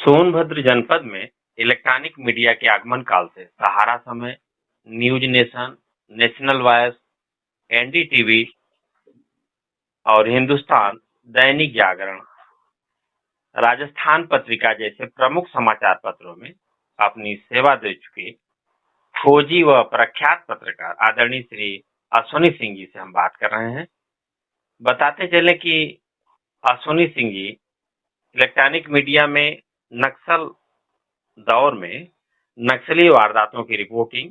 सोनभद्र जनपद में electronic media के आगमन काल से सहारा समय, news nation, national voice, NDTV और हिंदुस्तान दैनिक जागरण, राजस्थान पत्रिका जैसे प्रमुख समाचार पत्रों में अपनी सेवा दे चुके खोजी व प्रख्यात पत्रकार आदरणीय श्री अश्वनी सिंह जी से हम बात कर रहे हैं। बताते चले कि अश्वनी सिंह जी इलेक्ट्रॉनिक मीडिया में नक्सल दौर में नक्सली वारदातों की रिपोर्टिंग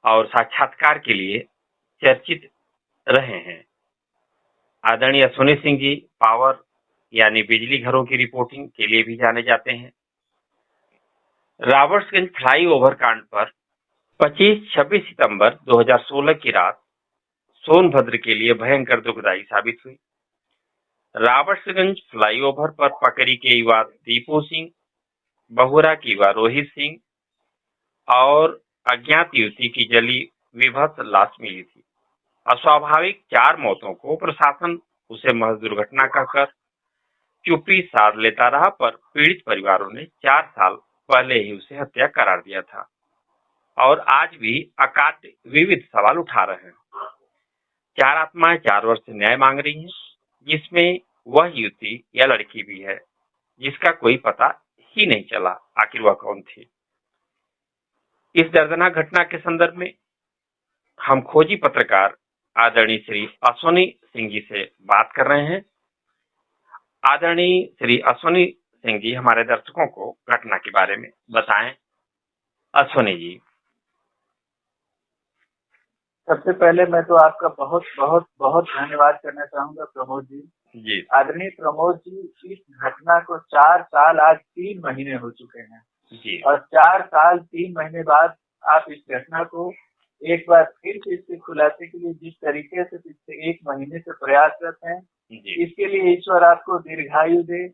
और साक्षात्कार के लिए चर्चित रहे हैं। आदरणीय अश्वनी सिंह जी पावर यानी बिजली घरों की रिपोर्टिंग के लिए भी जाने जाते हैं। रॉबर्ट्सगंज फ्लाईओवर कांड पर 25-26 सितंबर 2016 की रात सोनभद्र के लिए भयंकर दुखदायी साबित हुई। रॉबर्ट्सगंज फ्लाईओवर पर पकड़ी के युवा दीपू सिंह, बहुरा की युवा रोहित सिंह और अज्ञात युवती की जली विभत्स लाश मिली थी। अस्वाभाविक 4 मौतों को प्रशासन उसे महज दुर्घटना कहकर चुप्पी साध लेता रहा, पर पीड़ित परिवारों ने 4 साल पहले ही उसे हत्या करार दिया था और आज भी अकाट्य विविध सवाल उठा रहे हैं। 4 आत्माएं 4 वर्ष से न्याय मांग रही हैं, जिसमें वह युवती या लड़की भी है जिसका कोई पता ही नहीं चला आखिर वह कौन थी। इस दर्दनाक घटना के संदर्भ में हम खोजी पत्रकार आदरणीय श्री अश्वनी सिंह जी से बात कर रहे हैं। आदरणीय श्री अश्वनी सिंह जी हमारे दर्शकों को घटना के बारे में बताएं। अश्वनी जी। सबसे पहले मैं तो आपका बहुत बहुत बहुत धन्यवाद करना चाहूंगा प्रमोद जी। आदरणीय प्रमोद जी, इस घटना को 4 साल आज 3 महीने हो चुके हैं जी। और 4 साल 3 महीने बाद आप इस घटना को एक बार फिर से इसके खुलासे के लिए जिस तरीके से पिछले 1 महीने से प्रयासरत हैं, इसके लिए ईश्वर आपको दीर्घायु दे,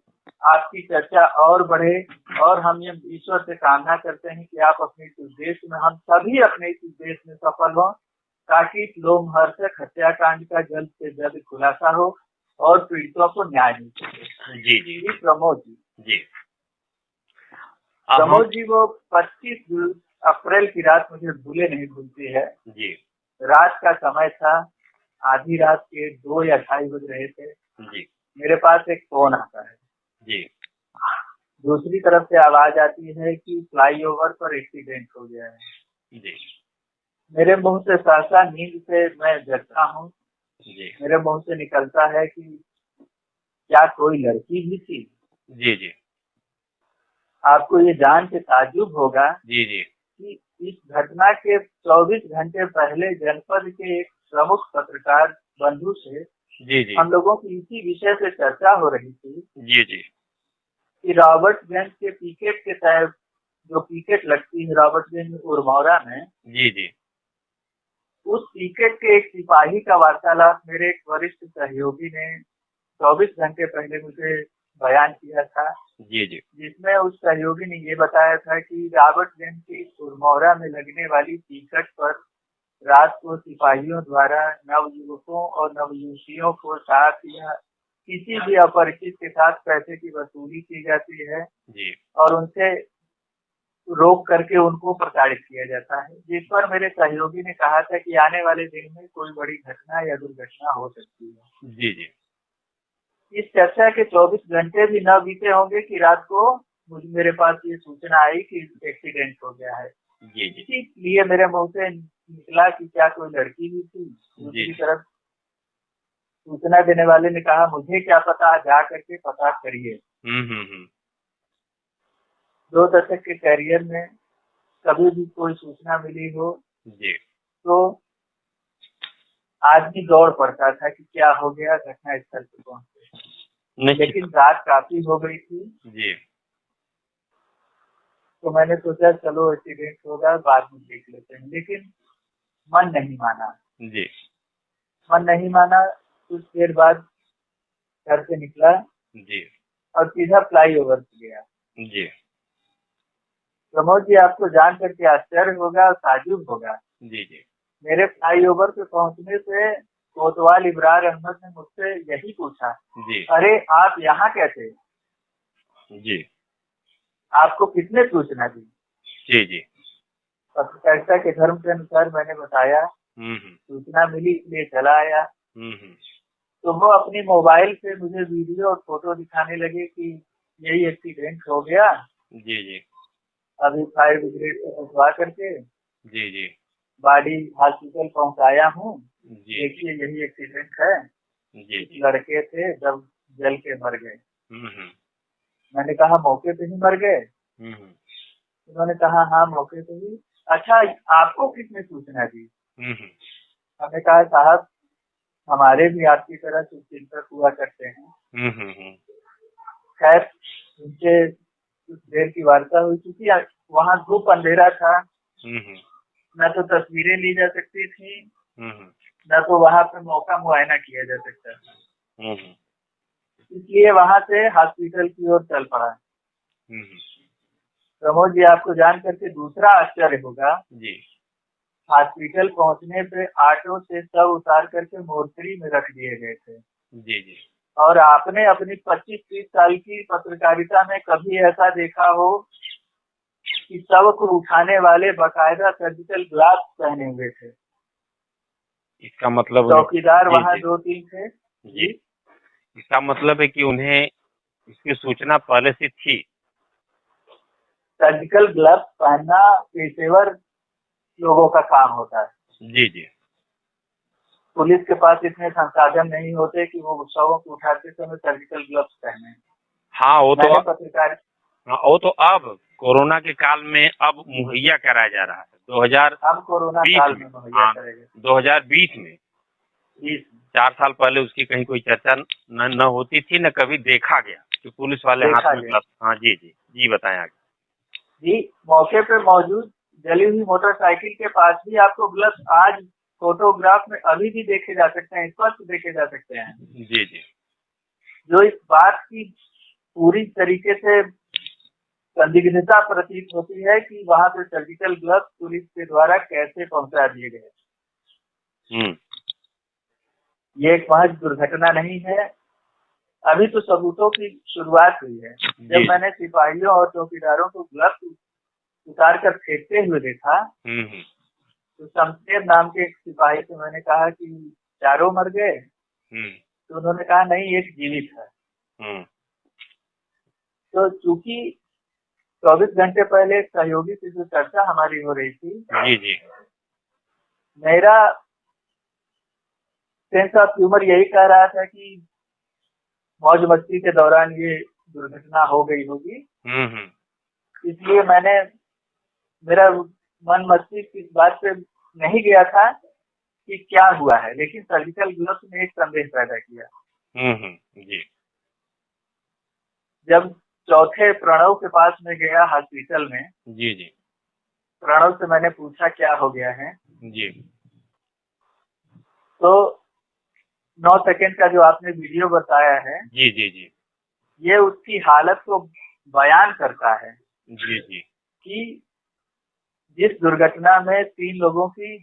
आपकी चर्चा और बढ़े और हम ये ईश्वर से कामना करते हैं कि आप अपने इस उद्देश्य में, हम सभी अपने इस उद्देश्य में सफल हों, ताकि लोमहर्षक हत्याकांड का जल्द से जल्द खुलासा हो और पीड़ितों को न्याय मिल सके। जी प्रमोद जी। प्रमोद जी, वो 25 अप्रैल की रात मुझे भूले नहीं भूलती है जी। रात का समय था, आधी रात के 2 या 2:30 बज रहे थे जी। मेरे पास एक फोन आता है जी। दूसरी तरफ से आवाज आती है कि फ्लाईओवर पर एक्सीडेंट हो गया है। जी। मेरे मुंह से सहसा नींद से मैं जगता हूँ। मेरे मुंह से निकलता है कि क्या कोई लड़की भी थी? जी जी। आपको ये जान के ताज्जुब होगा जी जी कि इस घटना के 24 घंटे पहले जनपद के एक प्रमुख पत्रकार बंधु से जी जी हम लोगों की इसी विषय से चर्चा हो रही थी। जी जी कि रॉबर्ट्सगंज के पिकेट के तहत जो पिकेट लगती है रॉबर्ट्सगंज उरमौरा में, जी जी उस पिकेट के एक सिपाही का वार्तालाप मेरे एक वरिष्ठ सहयोगी ने 24 घंटे पहले मुझे बयान किया था। जी जी जिसमें उस सहयोगी ने ये बताया था कि रॉबर्ट्सगंज की उरमौरा में लगने वाली पिकेट पर रात को सिपाहियों द्वारा नवयुवकों और नवयुवतियों को साथ या किसी भी अपरिचित के साथ पैसे की वसूली की जाती है जी और उनसे रोक करके उनको प्रताड़ित किया जाता है, जिस पर मेरे सहयोगी ने कहा था कि आने वाले दिन में कोई बड़ी घटना या दुर्घटना हो सकती है। जी जी इस चर्चा के 24 घंटे भी न बीते होंगे कि रात को मेरे पास ये सूचना आई कि एक्सीडेंट हो गया है। जी जी इसलिए मेरे मुंह से निकला कि क्या कोई लड़की भी थी। दूसरी तरफ सूचना देने वाले ने कहा मुझे क्या पता, जा करके पता करिए। 2 दशक के करियर में कभी भी कोई सूचना मिली हो जी तो आदमी दौड़ पड़ता था कि क्या हो गया, घटना स्थल पर पहुंचे। लेकिन रात काफी हो गई थी जी, तो मैंने सोचा चलो एक्सीडेंट होगा, बाद में देख लेते हैं, लेकिन मन नहीं माना। जी मन नहीं माना। कुछ देर बाद घर से निकला जी और सीधा फ्लाईओवर पे गया। जी प्रमोद जी, आपको जान करके आश्चर्य होगा और ताजुब होगा। जी जी मेरे फ्लाईओवर पे पहुंचने से कोतवाल इब्रार अहमद ने मुझसे यही पूछा, जी अरे आप यहाँ कैसे? जी आपको किसने सूचना दी? जी जी। पत्रकारिता के धर्म के अनुसार मैंने बताया, सूचना मिली इसलिए चला आया। तो वो अपनी मोबाइल से मुझे वीडियो और फोटो दिखाने लगे कि यही एक्सीडेंट हो गया। जी जी। अभी फायर ब्रिगेड को पहुंचवा करके जी जी। बॉडी हॉस्पिटल पहुंचाया हूँ, जी देखिए यही एक्सीडेंट है। जी जी। लड़के थे जब जल के मर गए। हम्म। मैंने कहा मौके पे ही मर गए? उन्होंने कहा हाँ मौके पे ही। अच्छा, आपको किसने सूचना दी? हमने कहा साहब हमारे भी आपकी तरह शुभचिंतक हुआ करते हैं। खैर उनसे कुछ देर की वार्ता हुई, क्योंकि वहाँ धूप अंधेरा था, न तो तस्वीरें ली जा सकती थी, न तो वहाँ पे मौका मुआयना किया जा सकता था। इसलिए वहाँ से हॉस्पिटल की ओर चल पड़ा। प्रमोद जी, आपको जान करके दूसरा आश्चर्य होगा जी, हॉस्पिटल पहुँचने पे ऑटो से सब उतार करके मोर्चरी में रख दिए गए थे। जी जी। और आपने अपनी 25-30 साल की पत्रकारिता में कभी ऐसा देखा हो कि शव को उठाने वाले बाकायदा सर्जिकल ग्लव्स पहने हुए थे? इसका मतलब चौकीदार वहाँ 2-3 थे जी। इसका मतलब है कि उन्हें इसकी सूचना पहले से थी। सर्जिकल ग्लव्स पहनना पेशेवर लोगों का काम होता है। जी जी। पुलिस के पास इतने संसाधन नहीं होते कि वो शवों को उठाते समय सर्जिकल ग्लव्स पहने। हाँ वो तो पत्रकार वो तो अब कोरोना के काल में अब मुहैया कराया जा रहा है। 2020 में मुहैया करेगा। 2020 में 4 साल पहले उसकी कहीं कोई चर्चा न होती थी, न कभी देखा गया कि पुलिस वाले हाथ में ग्लव्स। हाँ जी जी जी, बताएं आगे। जी, मौके पे मौजूद जली हुई मोटरसाइकिल के पास भी आपको ग्लव्स आज फोटोग्राफ में अभी भी देखे जा सकते हैं, स्पष्ट देखे जा सकते हैं। जी जी। जो इस बात की पूरी तरीके से संदिग्धता प्रतीत होती है कि वहां पे सर्जिकल ग्लव्स पुलिस के द्वारा कैसे पहुंचा दिए गए। ये एक महज दुर्घटना नहीं है, अभी तो सबूतों की शुरुआत हुई है। जब मैंने सिपाहियों और चौकीदारों को ग्लव्स उतार कर फेंकते हुए देखा तो शमशेर नाम के एक सिपाही से मैंने कहा कि चारों मर गए? तो उन्होंने कहा नहीं, एक जीवित है। तो चूंकि 24 घंटे पहले एक सहयोगी से जो चर्चा हमारी हो रही थी, जी जी, मेरा सेंस ऑफ ह्यूमर यही कह रहा था कि मौज मस्ती के दौरान ये दुर्घटना हो गई होगी। इसलिए मेरा मन मस्तिष्क इस बात पे नहीं गया था कि क्या हुआ है, लेकिन सर्जिकल ग्लव्स ने एक संदेह पैदा किया। जी। जब चौथे प्रणव के पास में गया हॉस्पिटल में, जी जी, प्रणव से मैंने पूछा क्या हो गया है जी, तो 9 सेकंड का जो आपने वीडियो बताया है, जी जी जी, ये उसकी हालत को बयान करता है। जी जी, कि जिस दुर्घटना में 3 लोगों की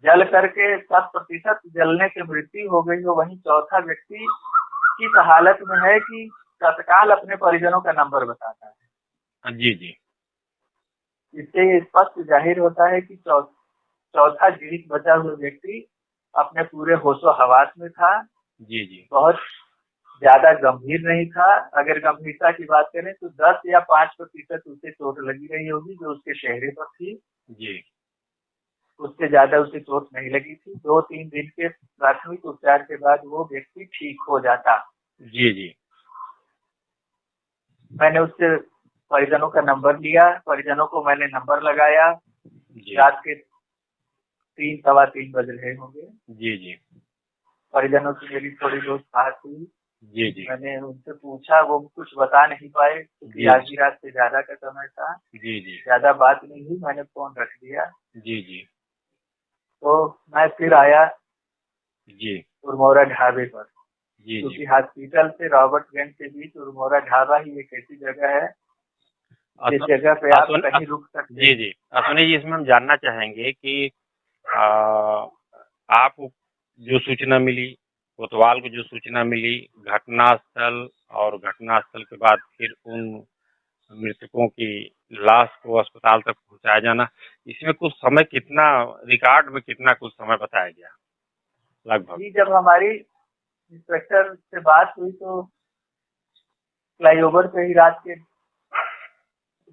जल करके 100% जलने से मृत्यु हो गई हो, वहीं चौथा व्यक्ति किस हालत में है कि तत्काल अपने परिजनों का नंबर बताता है। जी जी, इससे स्पष्ट जाहिर होता है कि चौथा जीवित बचा हुआ व्यक्ति अपने पूरे होशो हवास में था। जी जी, बहुत ज्यादा गंभीर नहीं था। अगर गंभीरता की बात करें तो 10 या 5% उसे चोट लगी रही होगी जो उसके चेहरे पर थी। जी, उससे ज्यादा उसे चोट नहीं लगी थी। 2-3 दिन के प्राथमिक उपचार के बाद वो व्यक्ति ठीक हो जाता। जी जी, मैंने उससे परिजनों का नंबर लिया, परिजनों को मैंने नंबर लगाया। रात के 3-3:15 बज रहे होंगे। जी जी, परिजनों से मेरी थोड़ी बहुत बात हुई। जी जी, मैंने उनसे पूछा, वो कुछ बता नहीं पाए क्योंकि आधी रात से ज्यादा का समय था। जी जी, ज्यादा बात नहीं हुई, मैंने फोन रख दिया। जी जी, तो मैं फिर आया जी उर्मोरा ढाबे पर, क्योंकि हॉस्पिटल से रॉबर्टगंज के बीच उर्मोरा ढाबा ही एक ऐसी जगह है जिस जगह पे आप कहीं रुक सकते हैं। जी जी, असुनी जी, इसमें हम जानना चाहेंगे कि आप जो सूचना मिली, कोतवाल को जो सूचना मिली, घटनास्थल और घटनास्थल के बाद फिर उन मृतकों की लाश को अस्पताल तक पहुंचाया जाना, इसमें कुछ समय कितना, रिकॉर्ड में कितना कुछ समय बताया गया लगभग? जी, जब हमारी इंस्पेक्टर से बात हुई तो फ्लाईओवर पे ही रात के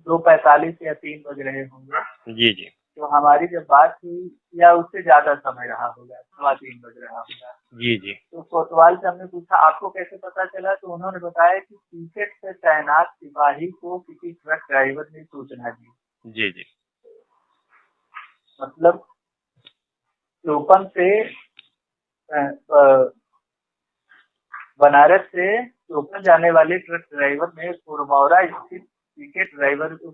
2:45 या 3 बज रहे होंगे। जी जी तो हमारी जब बात हुई, या उससे ज्यादा समय रहा होगा, 3:15 बज रहा होगा। जी जी तो कोतवाल से हमने पूछा आपको कैसे पता चला, तो उन्होंने बताया कि पिकेट पे तैनात सिपाही को किसी ट्रक ड्राइवर ने सूचना दी। जी जी मतलब चोपन से बनारस से चोपन जाने वाले ट्रक ड्राइवर ने पुरमौरा स्थित पिकेट ड्राइवर को,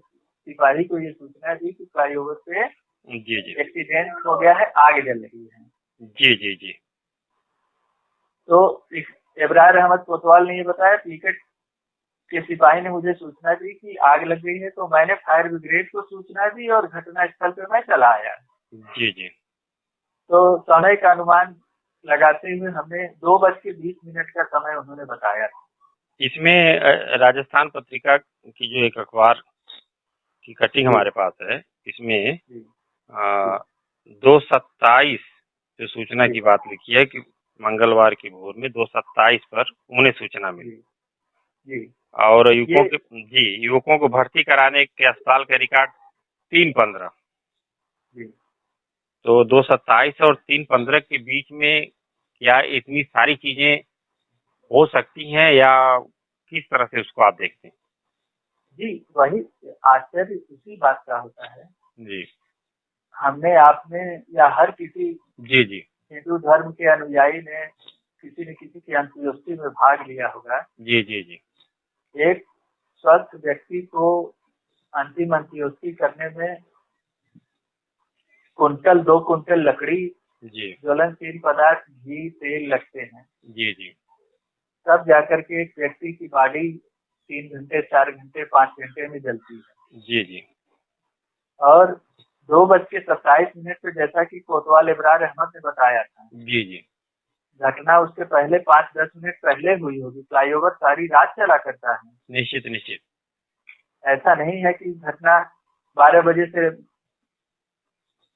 सिपाही को ये सूचना दी कि फ्लाईओवर पे जी जी एक्सीडेंट हो गया है, आग जल रही है। जी जी जी तो एबरार अहमद कोतवाल ने ये बताया पिकेट के सिपाही ने मुझे सूचना दी कि आग लग गई है, तो मैंने फायर ब्रिगेड को सूचना दी और घटना स्थल पे मैं चला आया। जी जी तो समय का अनुमान लगाते हुए हमें 2:20 का समय उन्होंने बताया। इसमें राजस्थान पत्रिका की जो एक अखबार की कटिंग हमारे पास है, इसमें 2:27 जो सूचना की बात लिखी है कि मंगलवार की भोर में 2:27 पर उन्हें सूचना मिली। जी और युवकों को भर्ती कराने के अस्पताल का रिकॉर्ड 3:15। तो 2:27 और 3:15 के बीच में क्या इतनी सारी चीजें हो सकती हैं, या किस तरह से उसको आप देखते हैं? जी, वही आश्चर्य उसी बात का होता है। जी हमने, आपने, या हर किसी जी जी हिंदू धर्म के अनुयायी ने किसी न किसी की अंत्येष्टि में भाग लिया होगा। जी जी जी एक स्वस्थ व्यक्ति को अंतिम अंत्येष्टि करने में कुंटल 2 कुंटल लकड़ी, जी ज्वलनशील पदार्थ, घी, तेल लगते हैं। जी जी तब जाकर के एक व्यक्ति की बॉडी 3 घंटे, 4 घंटे, 5 घंटे में जलती है। जी जी और 2:27 पे, जैसा कि कोतवाल एबरार अहमद ने बताया था, जी जी घटना उसके पहले 5-10 मिनट पहले हुई होगी। फ्लाईओवर सारी रात चला करता है। निश्चित निश्चित। ऐसा नहीं है कि घटना 12 बजे से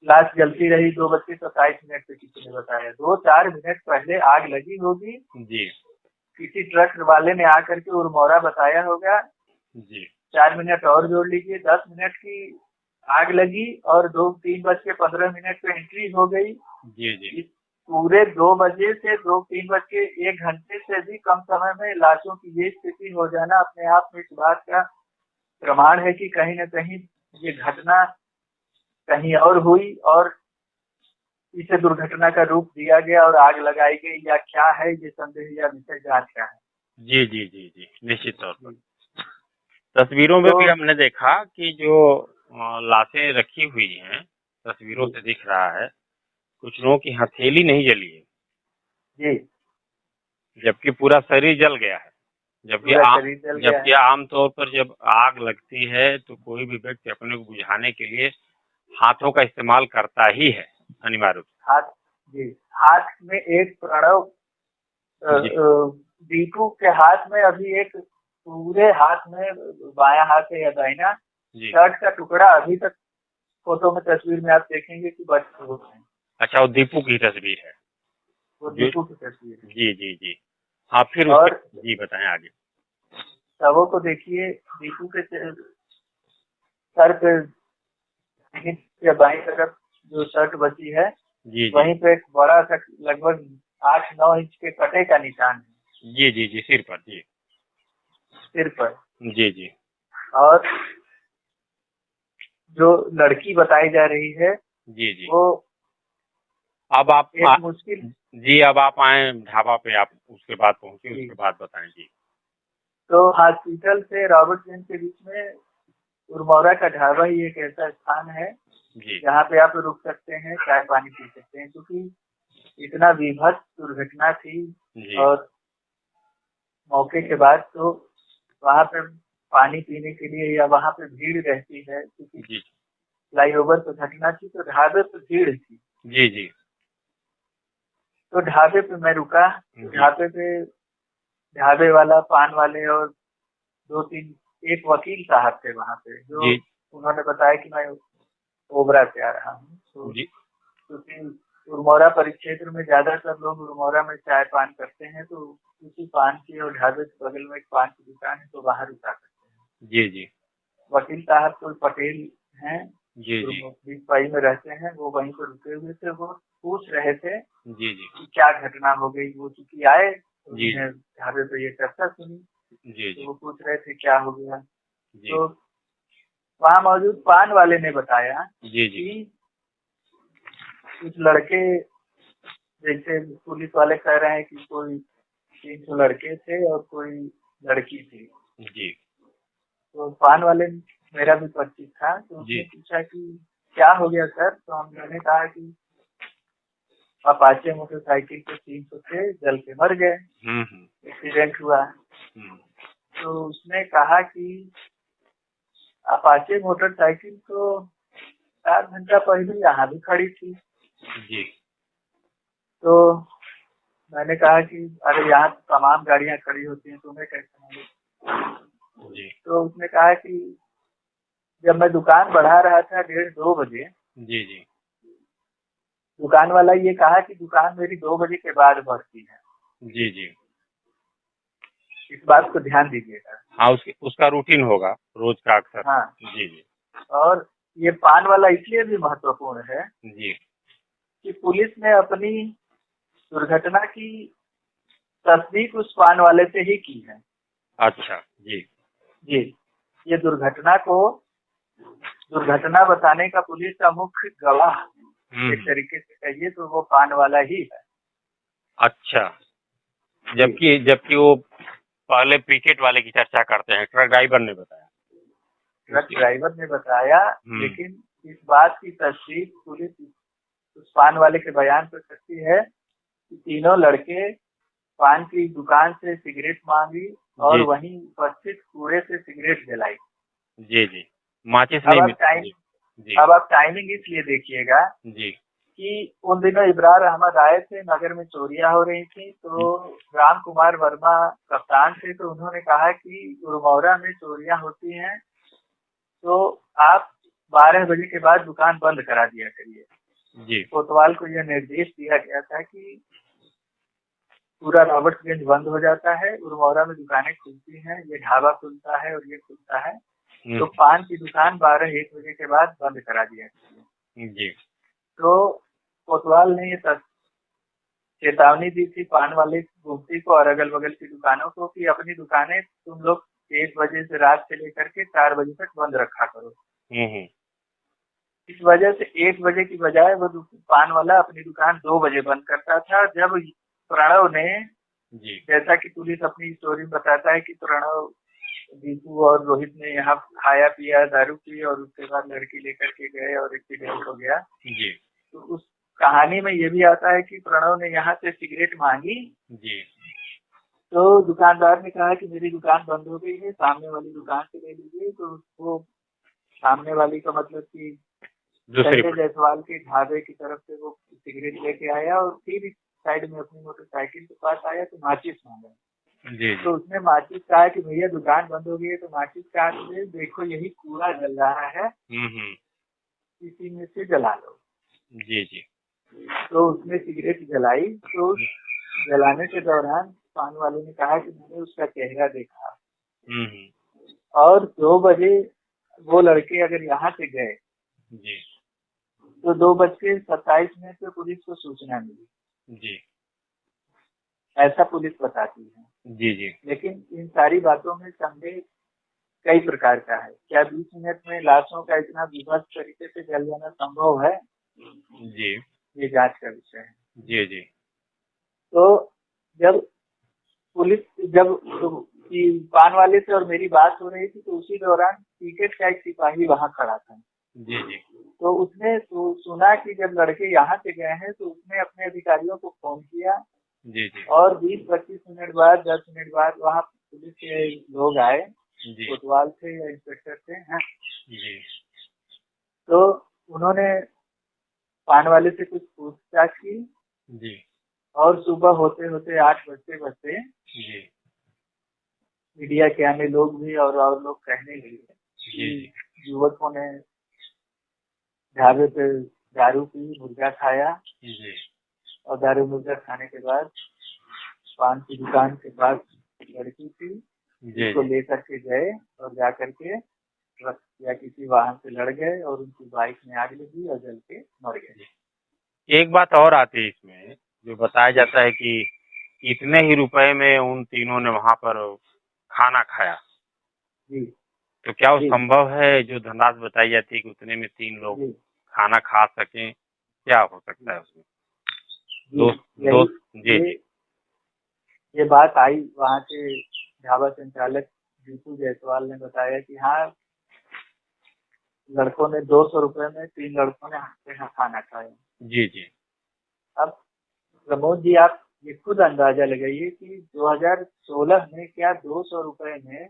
लाश जलती रही 2:27 पे, किसी ने बताया 2-4 मिनट पहले आग लगी होगी। जी किसी ट्रक वाले ने आकर के उरमौरा बताया होगा। जी 4 मिनट और जोड़ लीजिए, 10 मिनट की आग लगी और 3:15 पे एंट्री हो गई। जी जी पूरे 2 बजे से 3 घंटे से भी कम समय में लाशों की ये स्थिति हो जाना अपने आप में इस बात का प्रमाण है कि कहीं न कहीं ये घटना कहीं और हुई और इसे दुर्घटना का रूप दिया गया और आग लगाई गई, या क्या है ये संदेह या विषय जांच का है। जी जी जी जी निश्चित तौर पर। तस्वीरों में भी हमने देखा कि जो लाशें रखी हुई हैं, तस्वीरों से दिख रहा है कुछ लोगों की हथेली नहीं जली है, जी, जबकि पूरा शरीर जल गया है। जबकि आमतौर पर जब आग लगती है तो कोई भी व्यक्ति अपने को बुझाने के लिए हाथों का इस्तेमाल करता ही है अनिवार्य रूप से। हाथ में एक प्रणव, दीपू के हाथ में अभी एक, पूरे हाथ में, बायां हाथ है या दाहिना, शर्ट का टुकड़ा अभी तक फोटो में, तस्वीर में आप देखेंगे कि बचे हुए हैं। अच्छा, वो दीपू की तस्वीर है? वो दीपू की तस्वीर है। जी जी जी हाँ, फिर और जी बताएं आगे। शवों को देखिए, दीपू के सर पे या बाईं तरफ जो शर्ट बची है, वहीं पे एक बड़ा सा लगभग 8-9 इंच के कटे का निशान है। जी जी जी सिर पर। जी सिर पर। जी जी। और जो लड़की बताई जा रही है, जी जी, वो अब आप एक मुश्किल जी, अब आप आए ढाबा पे, आप उसके बाद पहुंचे, उसके बाद बताएं जी। तो हॉस्पिटल से रॉबर्टगंज के बीच में उरमौरा का ढाबा ही एक ऐसा स्थान है जहाँ पे आप रुक सकते हैं, चाय पानी पी सकते हैं, क्योंकि इतना विभत्स दुर्घटना थी। और मौके के बाद तो वहाँ पे पानी पीने के लिए या वहाँ पे भीड़ रहती है, क्योंकि फ्लाईओवर पे घटना थी तो ढाबे पे भीड़ थी। जी जी। तो ढाबे पे मैं रुका। ढाबे वाला, पान वाले और 2-3 एक वकील साहब थे वहाँ पे, जो जी उन्होंने बताया कि मैं ओबरा से आ रहा हूँ। तो जी क्योंकि उरमौरा परिक्षेत्र में ज्यादातर लोग उरमौरा में चाय पान करते हैं, तो उसी पान की और ढाबे के बगल में एक पान की दुकान है, तो वहाँ रुका करते हैं। जी जी वकील साहब कोई पटेल हैं, जी जी बीपाई में रहते हैं, वो वहीं पर रुके हुए थे। वो पूछ रहे थे जी जी कि क्या घटना हो गई। वो चूंकि आए तो जी उन्हें ढाबे पे ये चर्चा सुनी, जी तो जी वो पूछ रहे थे क्या हो गया। जी तो वहाँ मौजूद पान वाले ने बताया जी जी कि कुछ लड़के, जैसे पुलिस वाले कह रहे हैं कि कोई 300 लड़के थे और कोई लड़की थी। जी तो पान वाले, मेरा भी परिचित था, तो उसने जी पूछा कि क्या हो गया सर। तो मैंने कहा कि अपाचे मोटरसाइकिल पे 300 थे, जल के मर गए, एक्सीडेंट हुआ। तो उसने कहा कि अपाचे मोटरसाइकिल तो 4 घंटा पहले यहाँ भी खड़ी थी। जी तो मैंने कहा कि अरे यहाँ तो तमाम गाड़ियां खड़ी होती हैं, तुम्हें कैसे मालूम। जी तो उसने कहा कि जब मैं दुकान बढ़ा रहा था 1:30-2 बजे, जी जी दुकान वाला ये कहा कि दुकान मेरी 2 बजे के बाद बढ़ती है। जी जी इस बात को ध्यान दीजिएगा। हाँ, उसका रूटीन होगा रोज का अक्सर। हाँ, जी जी और ये पान वाला इसलिए भी महत्वपूर्ण है जी कि पुलिस ने अपनी दुर्घटना की तस्दीक उस पान वाले से ही की है। अच्छा जी जी, ये दुर्घटना बताने का पुलिस का मुख्य गवाह एक तरीके से कहिए तो वो पान वाला ही है। अच्छा, जबकि जबकि वो पहले पिकेट वाले की चर्चा करते हैं, ट्रक ड्राइवर ने बताया। ट्रक ड्राइवर ने बताया, लेकिन इस बात की तस्दीक पुलिस उस पान वाले के बयान पर करती है कि तीनों लड़के पान की दुकान से सिगरेट मांगी और वहीं उपस्थित कूड़े से सिगरेट जलाई। जी जी, माचिस नहीं मिली। अब आप टाइमिंग इसलिए देखिएगा जी कि उन दिनों इब्रार अहमद आए थे, नगर में चोरियां हो रही थी, तो राम कुमार वर्मा कप्तान थे, तो उन्होंने कहा कि उरमौरा में चोरियां होती हैं, तो आप 12 बजे के बाद दुकान बंद करा दिया करिए। जी, कोतवाल को यह निर्देश दिया गया था कि पूरा रॉबर्ट्सगंज बंद हो जाता है, उरमौरा में दुकानें खुलती हैं, ये ढाबा खुलता है और ये खुलता है, तो पान की दुकान 12-1 बजे के बाद बंद करा दिया जी। तो कोतवाल ने ये चेतावनी दी थी पान वाले गुमती को और अगल बगल की दुकानों को कि अपनी दुकानें तुम लोग 1 बजे से रात से लेकर के 4 बजे तक बंद रखा करो। इस वजह से 1 बजे की बजाय वो पान वाला अपनी दुकान 2 बजे बंद करता था। जब प्रणव ने, जैसा कि पुलिस अपनी स्टोरी में बताता है कि प्रणव, दीपू और रोहित ने यहाँ खाया पिया, दारू पी और उसके बाद लड़की लेकर के गए और एक्सीडेंट हो गया जी। तो उस कहानी में ये भी आता है कि प्रणव ने यहाँ से सिगरेट मांगी जी, तो दुकानदार ने कहा कि मेरी दुकान बंद हो गई है, सामने वाली दुकान से ले लीजिए। तो उसको सामने वाली का मतलब कि संजय जायसवाल के ढाबे की तरफ से वो सिगरेट लेके आया और फिर साइड में अपनी मोटरसाइकिल के पास आया तो माचिस मांगा जी। तो उसने माचिस कहा कि भैया दुकान बंद हो गई है, तो माचिस कहा कि देखो यही कूड़ा जल रहा है, इसी में से जला लो जी जी। तो उसने सिगरेट जलाई, तो जलाने के दौरान पान वाले ने कहा कि मैंने उसका चेहरा देखा और 2 बजे वो लड़के अगर यहाँ से गए जी, तो 2:27 पे पुलिस को सूचना मिली जी, ऐसा पुलिस बताती है जी जी। लेकिन इन सारी बातों में संदेह कई प्रकार का है। क्या 20 मिनट में लाशों का इतना विभत्स तरीके से जल जाना संभव है जी, ये जांच का विषय है जी जी। तो जब पान वाले से और मेरी बात हो रही थी, तो उसी दौरान टिकट का एक सिपाही वहाँ खड़ा था जी जी। तो उसने सुना कि जब लड़के यहाँ से गए हैं, तो उसने अपने अधिकारियों को फोन किया जी जी। और 20-25 मिनट बाद, 10 मिनट बाद वहाँ पुलिस के लोग आए, कोतवाल थे या इंस्पेक्टर थे हैं जी। तो उन्होंने पान वाले से कुछ पूछताछ की जी, और सुबह होते होते 8 बजते जी, मीडिया के अन्य लोग भी और लोग कहने लगे कि युवकों ने ढाबे पे दारू पी, मुर्गा खाया और दारू मुर्गा खाने के बाद पान की दुकान के पास एक लड़की थी, जिसको लेकर के गए और जाकर के ट्रक या किसी वाहन से लड़ गए और उनकी बाइक में आग लगी और जल के मर गए। एक बात और आती है इसमें, जो बताया जाता है कि इतने ही रुपए में उन तीनों ने वहां पर खाना खाया। जी। तो क्या वो संभव है, जो धनराशि बताई जाती है कि उतने में 3 लोग खाना खा सकें? क्या हो सकता है उसमें? ये बात आई वहाँ के ढाबा संचालक जीतू जायसवाल ने बताया कि हाँ, लड़कों ने 200 रुपए में 3 लड़कों ने यहाँ खाना खाया। जी। अब प्रमोद जी, आप ये खुद अंदाजा लगाइए कि 2016 में क्या 200 रुपए में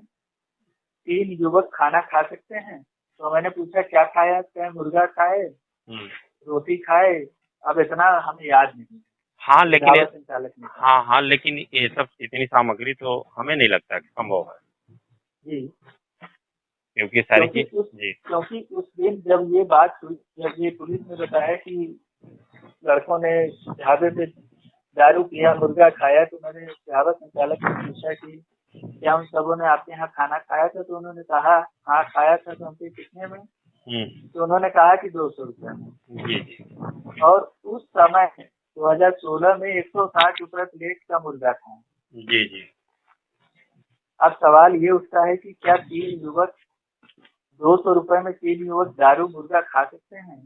3 युवक खाना खा सकते हैं? तो मैंने पूछा क्या खाया, क्या मुर्गा खाए, रोटी खाए? अब इतना हमें याद नहीं। हाँ लेकिन ये सब इतनी सामग्री तो हमें नहीं लगता कि संभव है जी, क्योंकि सारी चीज क्योंकि उस दिन जब ये बात हुई, जब ये पुलिस ने बताया कि लड़कों ने ढाबे पे दारू पिया, मुर्गा खाया, तो मैंने ढाबा संचालक से पूछा कि क्या उन सबों ने आपके यहाँ खाना खाया था? तो उन्होंने कहा हाँ खाया था। तो हमसे कितने में? तो उन्होंने कहा कि 200 रुपए में। और उस समय 2016 में 160 रुपए प्लेट का मुर्गा था। जी। अब सवाल ये उठता है कि क्या 3 युवक 200 रुपए में 3 युवक दारू मुर्गा खा सकते हैं,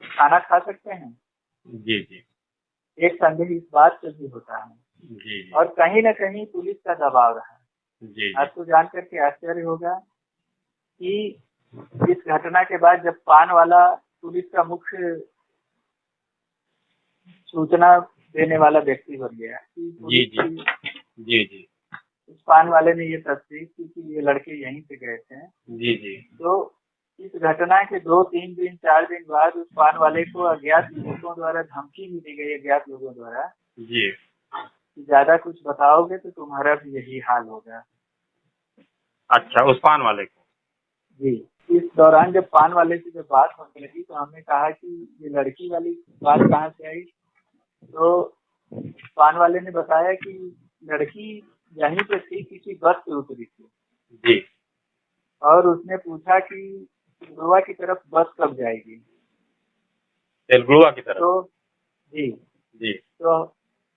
खाना खा सकते हैं? जी। एक संदेह इस बात से भी होता है। जी। और कहीं न कहीं पुलिस का दबाव रहा। जी। आपको जान करके आश्चर्य होगा कि इस घटना के बाद जब पान वाला पुलिस का मुख्य सूचना देने वाला व्यक्ति बन गया कि जी। उस पान वाले ने ये तस्दीक की कि ये लड़के यहीं से गए थे। जी। तो इस घटना के 2-3 दिन 4 दिन बाद उस पान वाले को अज्ञात लोगों द्वारा धमकी भी दी गई, अज्ञात लोगों द्वारा जी, कि ज्यादा कुछ बताओगे तो तुम्हारा भी यही हाल होगा। अच्छा, उस पान वाले को? जी। इस दौरान जब पान वाले से जब बात होने लगी तो हमने कहा कि ये लड़की वाली बात कहाँ से आई? तो पान वाले ने बताया कि लड़की यहीं पे थी, किसी बस से उतरी थी जी, और उसने पूछा कि गोवा की तरफ बस कब जाएगी? तेलगुआ की तरफ? तो जी। तो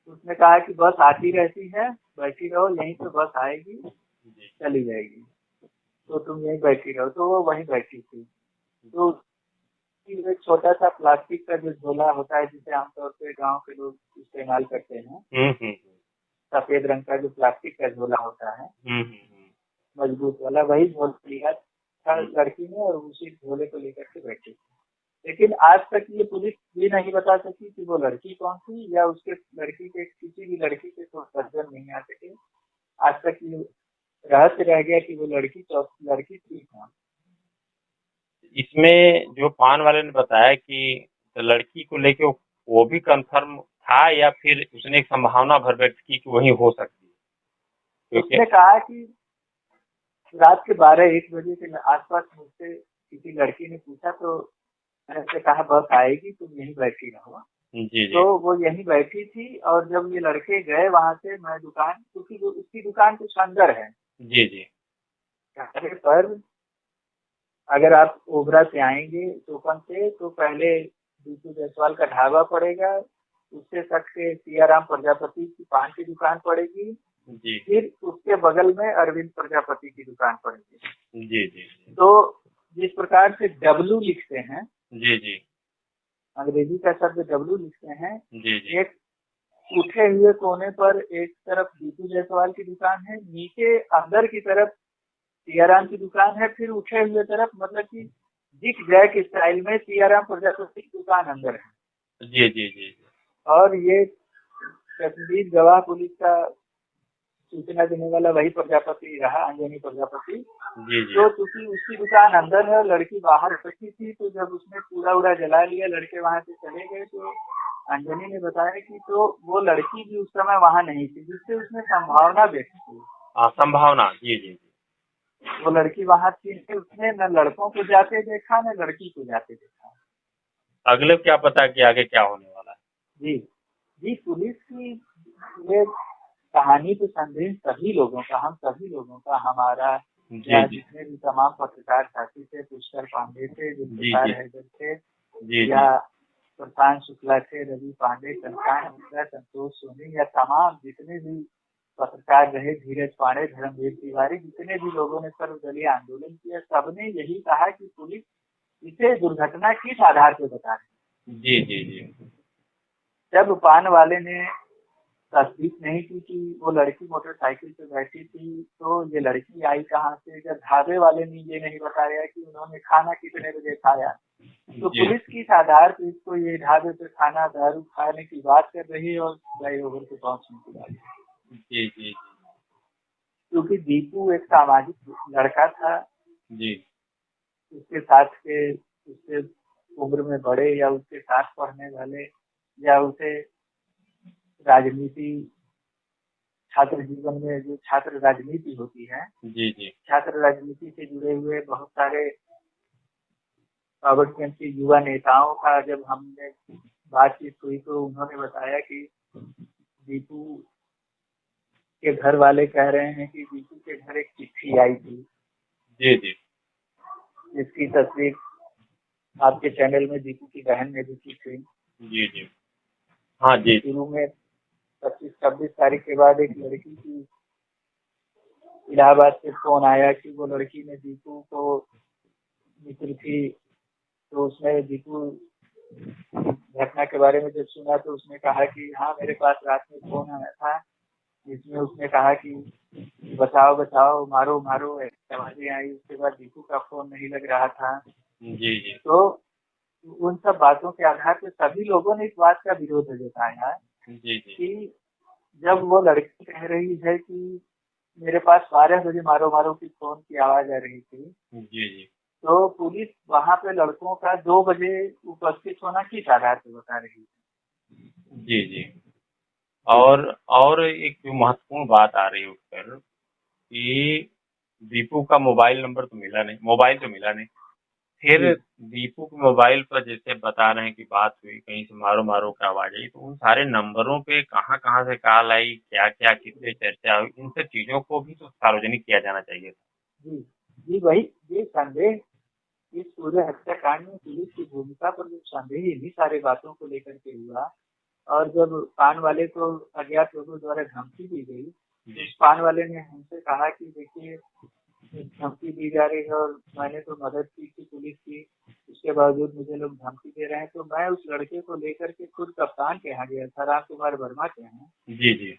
उसने कहा कि बस आती रहती है, बैठी रहो, यहीं पे बस आएगी, चली जाएगी, तो तुम यहीं बैठी रहो। तो वो वहीं बैठी थी। तो एक छोटा सा प्लास्टिक का जो झोला होता है, जिसे आमतौर पे गांव के लोग इस्तेमाल करते हैं, सफेद रंग का जो प्लास्टिक का झोला होता है, मजबूत वाला, वही झोला लिया था लड़की ने और उसी झोले को लेकर के बैठी थी। लेकिन आज तक ये पुलिस भी नहीं बता सकी कि वो लड़की कौन थी, या उसके लड़की के किसी भी लड़की के तो सर्जन नहीं आ सके। आज तक ये रहस्य रह गया कि वो लड़की थी कौन। इसमें जो पान वाले ने बताया कि लड़की को लेके वो भी कंफर्म था, या फिर उसने एक संभावना भर व्यक्त की कि वही हो सकती है? उसने कहा कि रात के 12-1 बजे के आसपास मुझसे किसी लड़की ने पूछा, तो मैंने उससे कहा बस आएगी, तुम यहीं बैठी रहो। जी। तो वो यहीं बैठी थी और जब ये लड़के गए वहां से, मैं दुकान, क्योंकि उसकी दुकान कुछ अंदर है जी, पर अगर आप ओबरा से आएंगे टोपन से, तो पहले जीतू जायसवाल का ढाबा पड़ेगा, उससे सट के सियाराम प्रजापति की पान की दुकान पड़ेगी जी, फिर उसके बगल में अरविंद प्रजापति की दुकान पड़ेगी। जी। तो जिस प्रकार से डब्लू लिखते हैं, जी, अंग्रेजी का शब्द डब्लू लिखते हैं, जी। एक उठे हुए कोने पर एक तरफ जीतू जायसवाल की दुकान है, नीचे अंदर की तरफ सियाराम की दुकान है, फिर उठे हुए तरफ, मतलब कि दिख जैक स्टाइल में सियाराम प्रजापति की दुकान अंदर है। जी। और ये कश्मीर गवाह पुलिस का सूचना देने वाला वही प्रजापति रहा, अंजनी प्रजापति। तो चूंकि उसकी दुकान अंदर है और लड़की बाहर बैठी थी, तो जब उसने कूड़ा उड़ा जला लिया, लड़के वहां से चले गए, तो अंजनी ने बताया कि तो वो लड़की भी उस समय वहां नहीं थी, जिससे उसने संभावना व्यक्त की। संभावना, जी जी जी। वो लड़की वहां थी, उसने न लड़कों को जाते देखा न लड़की को जाते देखा। अगले क्या पता कि आगे क्या होने वाला है। जी जी, पुलिस की ये कहानी तो संदेश सभी लोगों का, हम सभी लोगों का, हमारा जी या जी जितने भी तमाम पत्रकार साथी थे, पुष्कर पांडे थे, जी जुल्फिकार जी हैदर थे, जी जी या प्रशांत शुक्ला थे, रवि पांडे, कंकान मिश्रा, संतोष सोनी, या तमाम जितने भी पत्रकार रहे, धीरज पांडे, धर्मवीर तिवारी, जितने भी लोगों ने सर्वदलीय आंदोलन किया, सबने यही कहा कि पुलिस इसे दुर्घटना किस आधार पर बता रही। जी जी जी जब पान वाले ने तस्दीक नहीं की कि वो लड़की मोटरसाइकिल पे बैठी थी, तो ये लड़की आई कहाँ से, जब ढाबे वाले ने ये नहीं बताया कि उन्होंने खाना कितने बजे खाया, तो जी पुलिस किस आधार पर इसको ये ढाबे पे खाना दारू खाने की बात कर रही है और फ्लाईओवर पे पहुंचने की बात। जी जी क्योंकि दीपू एक सामाजिक लड़का था, जी उसके साथ के उससे उम्र में बड़े या उसके साथ पढ़ने वाले या उसे राजनीति, छात्र जीवन में जो छात्र राजनीति होती है, जी जी छात्र राजनीति से जुड़े हुए बहुत सारे रॉबर्टगंज के युवा नेताओं का जब हमने बातचीत हुई तो उन्होंने बताया कि दीपू के घर वाले कह रहे हैं कि दीपू के घर एक चिट्ठी आई थी, जी जी जिसकी तस्वीर आपके चैनल में दीपू की बहन ने भी की थी। जी जी हाँ जी शुरू में 25-26 तारीख के बाद एक लड़की की इलाहाबाद से फोन आया कि वो लड़की ने दीपू को मित्री थी, तो उसने दीपू घटना के बारे में जब सुना तो उसने कहा कि हाँ, मेरे पास रात में फोन आया था जिसमें उसने कहा कि बचाओ बचाओ, मारो मारो, आवाजें आई। उसके बाद दीपू का फोन नहीं लग रहा था। जी जी तो उन सब बातों के आधार पर सभी लोगों ने इस बात का विरोध जताया जी जी कि जब वो लड़की कह रही है कि मेरे पास 12 बजे मारो मारो की फोन की आवाज आ रही थी, जी जी तो पुलिस वहां पे लड़कों का 2 बजे उपस्थित होना किस आधार पर बता रही है। जी जी और एक जो महत्वपूर्ण बात आ रही है उस पर कि दीपू का मोबाइल तो मिला नहीं। फिर जी दीपू के मोबाइल पर जैसे बता रहे हैं कि बात हुई, कहीं से मारो मारो की आवाज आई, तो उन सारे नंबरों पे कहाँ कहाँ से कॉल आई, क्या क्या किससे चर्चा हुई, इन सब चीजों को भी तो सार्वजनिक किया जाना चाहिए था। जी जी, वही ये संदेह इस पूरे हत्याकांड में पुलिस की भूमिका पर जो संदेह इन्हीं सारी बातों को लेकर के हुआ, और जब पान वाले को अज्ञात लोगों द्वारा धमकी दी गई, तो उस पान वाले ने हमसे कहा कि देखिए धमकी दी जा रही है और मैंने तो मदद की थी पुलिस की, उसके बावजूद मुझे लोग धमकी दे रहे हैं। तो मैं उस लड़के को लेकर के खुद कप्तान के यहाँ गया था, रामकुमार वर्मा के यहाँ। जी जी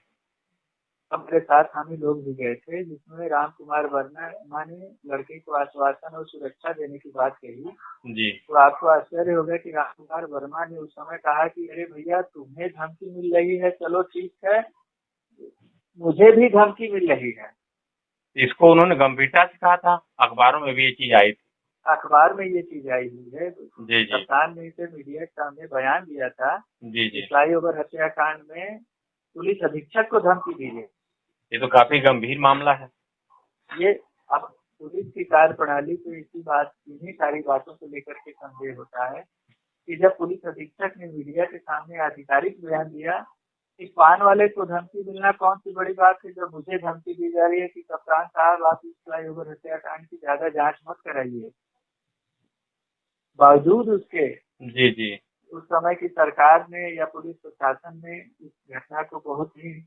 अब मेरे साथ हम ही लोग भी गए थे, जिसमें रामकुमार वर्मा ने लड़के को आश्वासन और सुरक्षा देने की बात कही। जी तो आपको आश्चर्य होगा कि रामकुमार वर्मा ने उस समय कहा कि अरे भैया, तुम्हें धमकी मिल रही है, चलो ठीक है, मुझे भी धमकी मिल रही है। इसको उन्होंने गंभीरता से कहा था, अखबारों में भी ये चीज आई थी। अखबार में ये चीज आई हुई है। जी जी कप्तान ने इसे मीडिया के सामने बयान दिया था जी कि जी फ्लाईओवर हत्याकांड में पुलिस अधीक्षक को धमकी दी गई। ये तो काफी गंभीर मामला है। ये अब पुलिस की कार्यप्रणाली को इन्हीं सारी बातों को लेकर के संदेह होता है कि जब पुलिस अधीक्षक ने मीडिया के सामने आधिकारिक बयान दिया कि पान वाले को धमकी मिलना कौन सी बड़ी बात है, जब मुझे धमकी दी जा रही है कि कप्तान साहब आप इस फ्लाईओवर हत्याकांड की ज्यादा जांच मत कराइए। बावजूद उसके जी जी उस समय की सरकार ने या पुलिस प्रशासन ने इस घटना को बहुत ही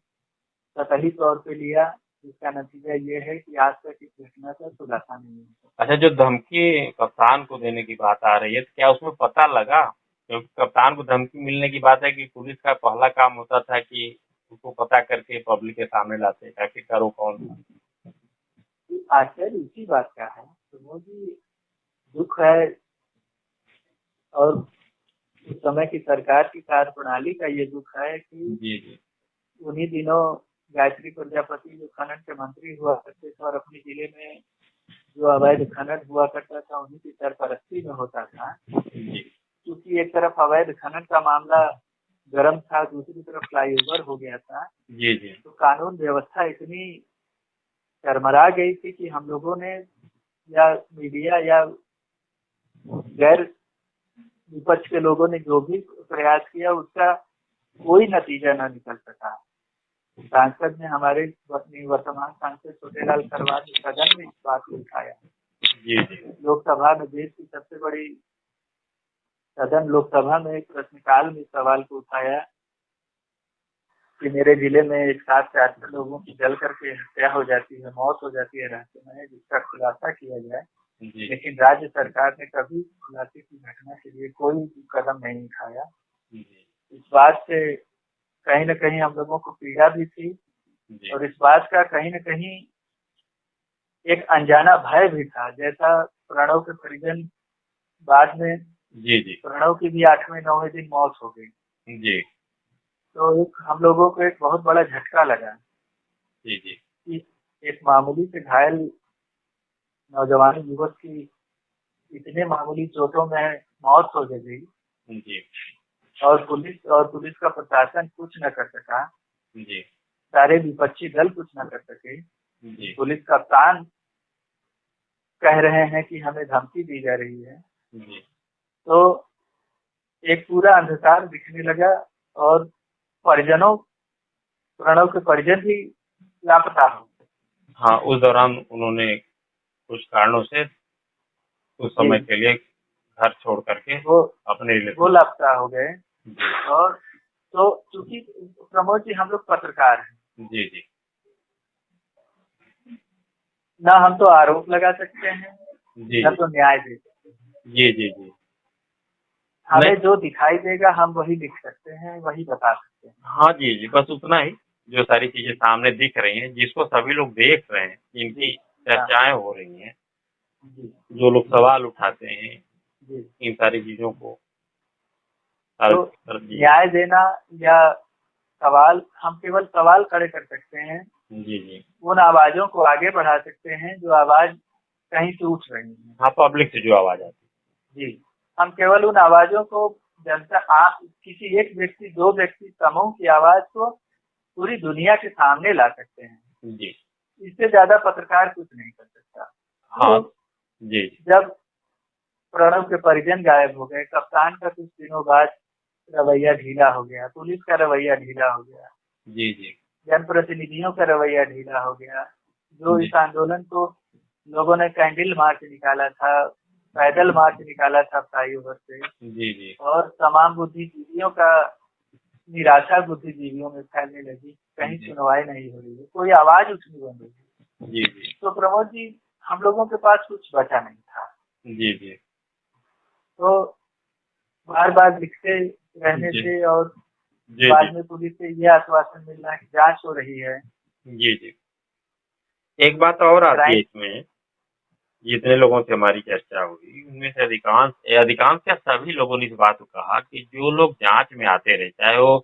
सतही तौर पे लिया, जिसका नतीजा ये है कि आज तक इस घटना का खुलासा नहीं हुआ। अच्छा, जो धमकी कप्तान को देने की बात आ रही है, तो क्या उसमें पता लगा? क्योंकि कप्तान को धमकी मिलने की बात है कि पुलिस का पहला काम होता था कि उसको पता करके पब्लिक के सामने लाते, आखिरकार वो कौन था। आश्चर्य इसी बात का है, प्रमोद जी, दुख है, और उस समय की सरकार की कार्यप्रणाली का ये दुख है कि जी जी उन्हीं दिनों गायत्री प्रजापति जो खनन के मंत्री हुआ करते थे और अपने जिले में जो अवैध खनन हुआ करता था उन्हीं की सरपरस्ती में होता था। जी क्योंकि एक तरफ अवैध खनन का मामला गर्म था, दूसरी तरफ फ्लाईओवर हो गया था, जी जी तो कानून व्यवस्था इतनी चरमरा गई थी कि हम लोगों ने या मीडिया या गैर विपक्ष के लोगों ने जो भी प्रयास किया उसका कोई नतीजा न निकल सका। सांसद ने हमारे वर्तमान सांसद छोटेलाल खरवार ने सदन में इस बात को उठाया। लोकसभा में देश की सबसे बड़ी सदन लोकसभा में एक प्रश्नकाल में सवाल को उठाया कि मेरे जिले में एक साथ 400 लोगों की जल करके हत्या हो जाती है, मौत हो जाती है रास्ते में, जिसका खुलासा किया जाए। लेकिन राज्य सरकार ने कभी खुलासे की घटना के लिए कोई कदम नहीं उठाया। इस बात से कहीं न कहीं हम लोगों को पीड़ा भी थी और इस बात का कहीं न कहीं एक अनजाना भय भी था। जैसा प्रणव के परिजन बाद में प्रणव की भी 8वें-9वें दिन मौत हो गई तो हम लोगों को एक बहुत बड़ा झटका लगा कि एक मामूली से घायल नौजवान युवक की इतने मामूली चोटों में मौत हो गई और पुलिस का प्रशासन कुछ न कर सका। सारे विपक्षी दल कुछ न कर सके। पुलिस कप्तान कह रहे हैं कि हमें धमकी दी जा रही है। तो एक पूरा अंधकार दिखने लगा और प्रणव के परिजन भी लापता हो। हाँ, उस दौरान उन्होंने कुछ कारणों से उस समय के लिए घर छोड़ करके वो लापता हो गए। और तो चूंकि प्रमोद जी हम लोग पत्रकार हैं, ना हम तो आरोप लगा सकते हैं, ना तो न्याय दे सकते हैं। हमें जो दिखाई देगा हम वही लिख सकते हैं, वही बता सकते हैं। हाँ जी, बस उतना ही। जो सारी चीजें सामने दिख रही हैं, जिसको सभी लोग देख रहे हैं, जिनकी चर्चाएं हो रही हैं, जो लोग सवाल उठाते हैं इन सारी चीजों को तो न्याय देना या सवाल, हम केवल सवाल खड़े कर सकते हैं। उन आवाजों को आगे बढ़ा सकते हैं जो आवाज कहीं से उठ रही है। हाँ, पब्लिक से जो आवाज आती है। हम केवल उन आवाजों को जनता, किसी एक व्यक्ति, 2 व्यक्ति समूह की आवाज को पूरी दुनिया के सामने ला सकते हैं। इससे ज्यादा पत्रकार कुछ नहीं कर सकता। हाँ, जब प्रणव के परिजन गायब हो गए, कप्तान का कुछ दिनों बाद रवैया ढीला हो गया, पुलिस का रवैया ढीला हो गया, जनप्रतिनिधियों का रवैया ढीला हो गया। जो इस आंदोलन को लोगों ने कैंडल मार्च निकाला था, पैदल मार्च निकाला था फ्लाईओवर से, और तमाम बुद्धिजीवियों का निराशा बुद्धिजीवियों में फैलने लगी। कहीं सुनवाई नहीं हो रही है, कोई आवाज उठनी बंद हो गई। तो प्रमोद जी हम लोगों के पास कुछ बचा नहीं था। तो बार बार लिखते रहने से और बाद में पुलिस से ये आश्वासन मिल रहा है कि जांच हो रही है। एक बात और आती है इसमें, जितने लोगों से हमारी चर्चा हुई उनमें से अधिकांश या सभी लोगों ने इस बात को कहा कि जो लोग जांच में आते रहे, चाहे वो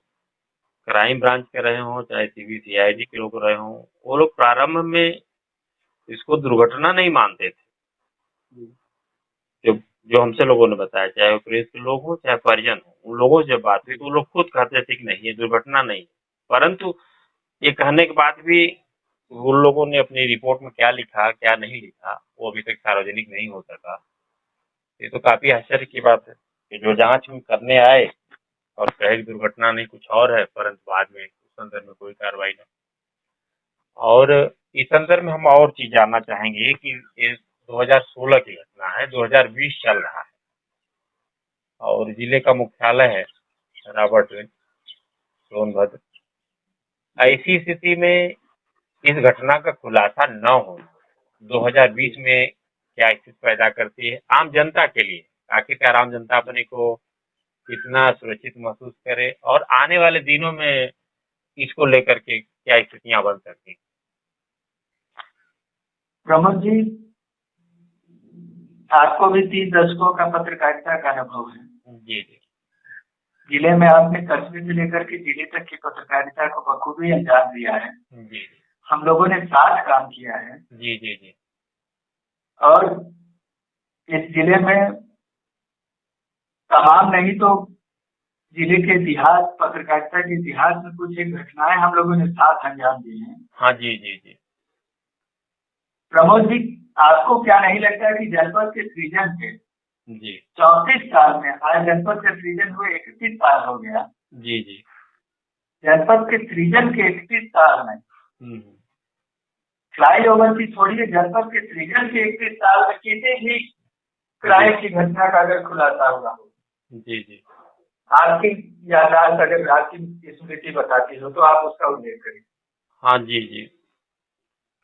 क्राइम ब्रांच के रहे हों, चाहे CID के लोग रहे हों, वो लोग प्रारंभ में इसको दुर्घटना नहीं मानते थे। जो हमसे लोगों ने बताया, चाहे वो प्रेस के लोग हों, चाहे परिजन हो, उन लोगों से जब बात हुई तो वो लोग खुद कहते थे कि नहीं, ये दुर्घटना नहीं। परंतु ये कहने के बाद भी उन लोगों ने अपनी रिपोर्ट में क्या लिखा, क्या नहीं लिखा, वो अभी तक सार्वजनिक नहीं हो सका। ये तो काफी आश्चर्य की बात है कि जो जांच में करने आए और कहे दुर्घटना नहीं कुछ और है, परंतु बाद में उस संदर्भ में कोई कार्रवाई नहीं। और इस संदर्भ में हम और चीज जानना चाहेंगे कि ये 2016 की घटना है, 2020 चल रहा है और जिले का मुख्यालय है राबर्टसगंज, सोनभद्र। ऐसी स्थिति में इस घटना का खुलासा न होना 2020 में क्या स्थिति पैदा करती है आम जनता के लिए? आखिरकार आम जनता अपने को कितना सुरक्षित महसूस करे और आने वाले दिनों में इसको लेकर के क्या स्थितियां बन सकती हैं? प्रमोद जी, आपको भी 3 दशकों का पत्रकारिता का अनुभव है। जिले में आपने कस्बे से लेकर के जिले तक की पत्रकारिता को बखूबी अंजाम दिया है। हम लोगों ने साथ काम किया है। और इस जिले में तमाम नहीं तो जिले के इतिहास, पत्रकारिता के इतिहास में कुछ एक घटनाएं हम लोगों ने साथ अंजाम दी हैं। हाँ जी। प्रमोद जी, आपको क्या नहीं लगता कि जनपद के सृजन के जी 34 साल में, आज जनपद के सृजन हुए 31 साल हो गया, जी जी जनपद के सृजन के 31 साल में फ्लाईओवर की छोड़िए, जनपद के सृजन के 31 साल में किसी भी क्राइम की घटना का अगर खुलासा हुआ हो, जी जी आपकी याददाश्त अगर आपकी स्मृति बताती हो तो आप उसका उल्लेख करें। हाँ जी जी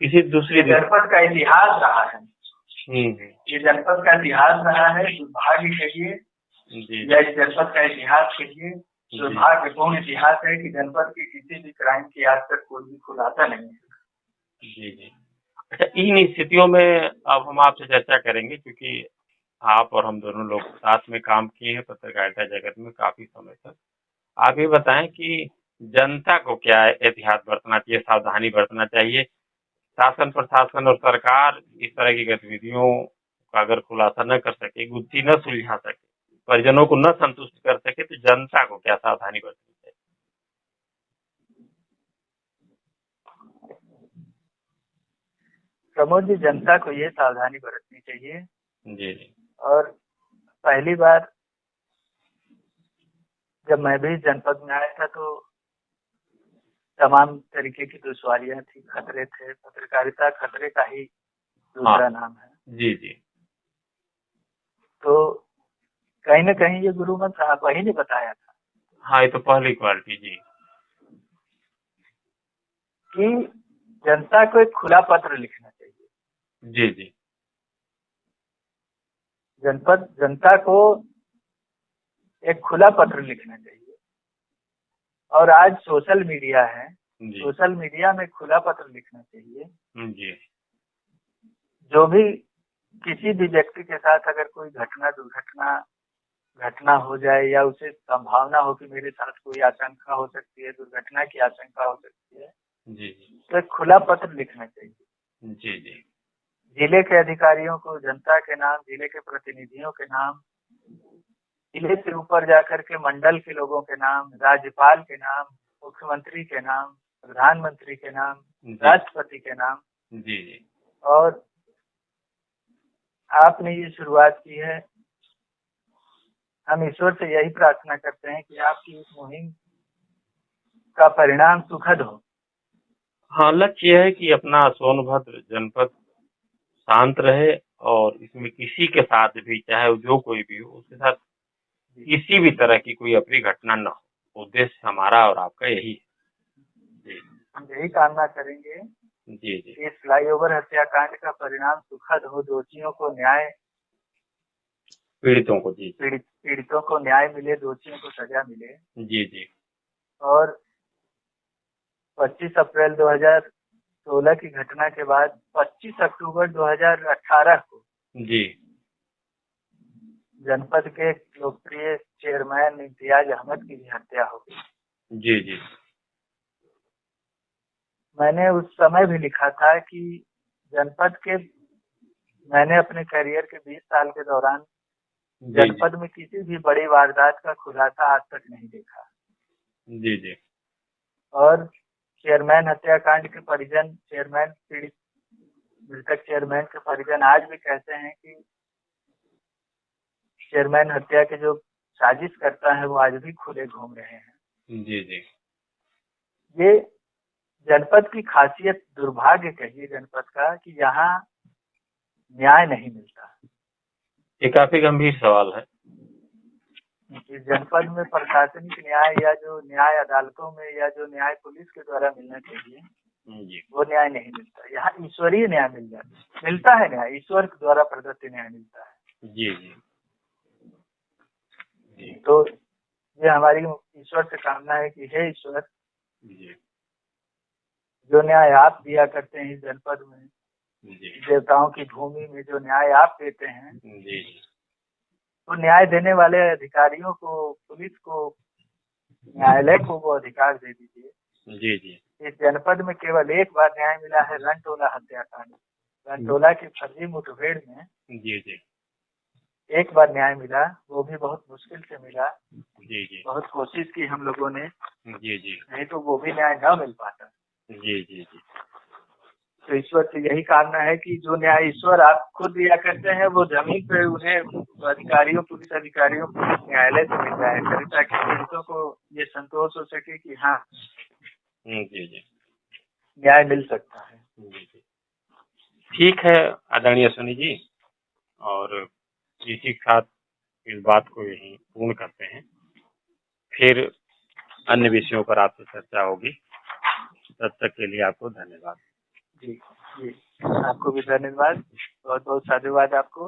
किसी दूसरी ये जनपद का इतिहास रहा है, हम्म ये जनपद का इतिहास रहा है। दुर्भाग्य कहिए जी या इस जनपद का इतिहास कहिए, दुर्भाग्यपूर्ण इतिहास है कि जनपद की किसी भी क्राइम की आज तक कोई भी खुलासा नहीं है। जी जी अच्छा, इन स्थितियों में अब हम आपसे चर्चा करेंगे, क्योंकि आप और हम दोनों लोग साथ में काम किए हैं पत्रकारिता जगत में काफी समय तक। आप ये बताएं कि जनता को क्या एहतियात बरतना चाहिए, सावधानी बरतना चाहिए? शासन प्रशासन और सरकार इस तरह की गतिविधियों का अगर खुलासा न कर सके, गुत्थी न सुलझा सके, परिजनों को न संतुष्ट कर सके, तो जनता को क्या सावधानी बरतनी चाहिए? प्रमोद जी, जनता को ये सावधानी बरतनी चाहिए। जी जी और पहली बार जब मैं भी जनपद में आया था तो तमाम तरीके की दुश्वारियां थी, खतरे थे। पत्रकारिता खतरे का ही दूसरा नाम है। जी जी तो कहीं न कहीं ये गुरु मंत्र आप ही ने बताया था हाँ, ये तो पहली क्वालिटी जी कि जनता को एक खुला पत्र लिखना चाहिए। जी जी जनता को एक खुला पत्र लिखना चाहिए। और आज सोशल मीडिया है, सोशल मीडिया में खुला पत्र लिखना चाहिए। जी जो भी किसी भी व्यक्ति के साथ अगर कोई घटना हो जाए या उसे संभावना हो कि मेरे साथ कोई आशंका हो सकती है, दुर्घटना की आशंका हो सकती है, जी तो एक खुला पत्र लिखना चाहिए। जी जी जिले के अधिकारियों को, जनता के नाम, जिले के प्रतिनिधियों के नाम, जिले से ऊपर जाकर के मंडल के लोगों के नाम, राज्यपाल के नाम, मुख्यमंत्री के नाम, प्रधानमंत्री के नाम, राष्ट्रपति के नाम। जी जी और आपने ये शुरुआत की है, हम ईश्वर से यही प्रार्थना करते हैं कि आपकी इस मुहिम का परिणाम सुखद हो। हाँ, लक्ष्य यह है कि अपना सोनभद्र जनपद शांत रहे और इसमें किसी के साथ भी, चाहे वो जो कोई भी हो, उसके साथ किसी भी तरह की कोई अप्रिय घटना न हो। उद्देश्य हमारा और आपका यही है। जी, हम यही कामना करेंगे जी जी कि इस फ्लाईओवर हत्याकांड का परिणाम सुखद हो, दोषियों को न्याय, पीड़ितों को जी पीड़ितों को न्याय मिले, दोषियों को सजा मिले। जी जी और 25 अप्रैल 2016 की घटना के बाद 25 अक्टूबर 2018 को जी जनपद के लोकप्रिय चेयरमैन इम्तियाज अहमद की भी हत्या हो गई। जी जी मैंने उस समय भी लिखा था कि जनपद के, मैंने अपने करियर के 20 साल के दौरान जनपद में किसी भी बड़ी वारदात का खुलासा आज तक नहीं देखा। जी जी और चेयरमैन हत्याकांड के परिजन, मृतक चेयरमैन के परिजन आज भी कहते हैं कि चेयरमैन हत्या के जो साजिश करता है वो आज भी खुले घूम रहे हैं। जी जी ये जनपद की खासियत, दुर्भाग्य कहिए जनपद का, कि यहाँ न्याय नहीं मिलता। ये काफी गंभीर सवाल है। इस जनपद में प्रशासनिक न्याय या जो न्याय अदालतों में या जो न्याय पुलिस के द्वारा मिलना चाहिए, वो न्याय नहीं मिलता। यहाँ ईश्वरीय न्याय मिलता है न्याय ईश्वर के द्वारा प्रदत्त न्याय मिलता है। जी जी जी तो ये हमारी ईश्वर से कामना है कि हे ईश्वर, जो न्याय आप दिया करते हैं इस जनपद में, देवताओं की भूमि में जो न्याय आप देते हैं, तो न्याय देने वाले अधिकारियों को, पुलिस को, न्यायालय को वो अधिकार दे दीजिए। जी जी इस जनपद में केवल एक बार न्याय मिला है, रनटोला हत्याकांड, रनटोला की फर्जी मुठभेड़ में जी जी एक बार न्याय मिला, वो भी बहुत मुश्किल से मिला। जी जी बहुत कोशिश की हम लोगों ने, जी जी नहीं तो वो भी न्याय न मिल पाता। जी जी जी तो ईश्वर से यही कामना है कि जो न्याय ईश्वर आप खुद दिया करते हैं वो जमीन पे उन्हें अधिकारियों, पुलिस अधिकारियों को न्यायालय से मिल जाए करे, ताकि पीड़ितों को ये संतोष हो सके कि हाँ जी जी न्याय मिल सकता है। जी जी ठीक है आदरणीय अश्विनी जी, और इसी के साथ इस बात को यहीं पूर्ण करते हैं। फिर अन्य विषयों पर आपसे चर्चा होगी। तब तक के लिए आपको धन्यवाद। जी जी, आपको भी धन्यवाद, बहुत बहुत साधुवाद आपको।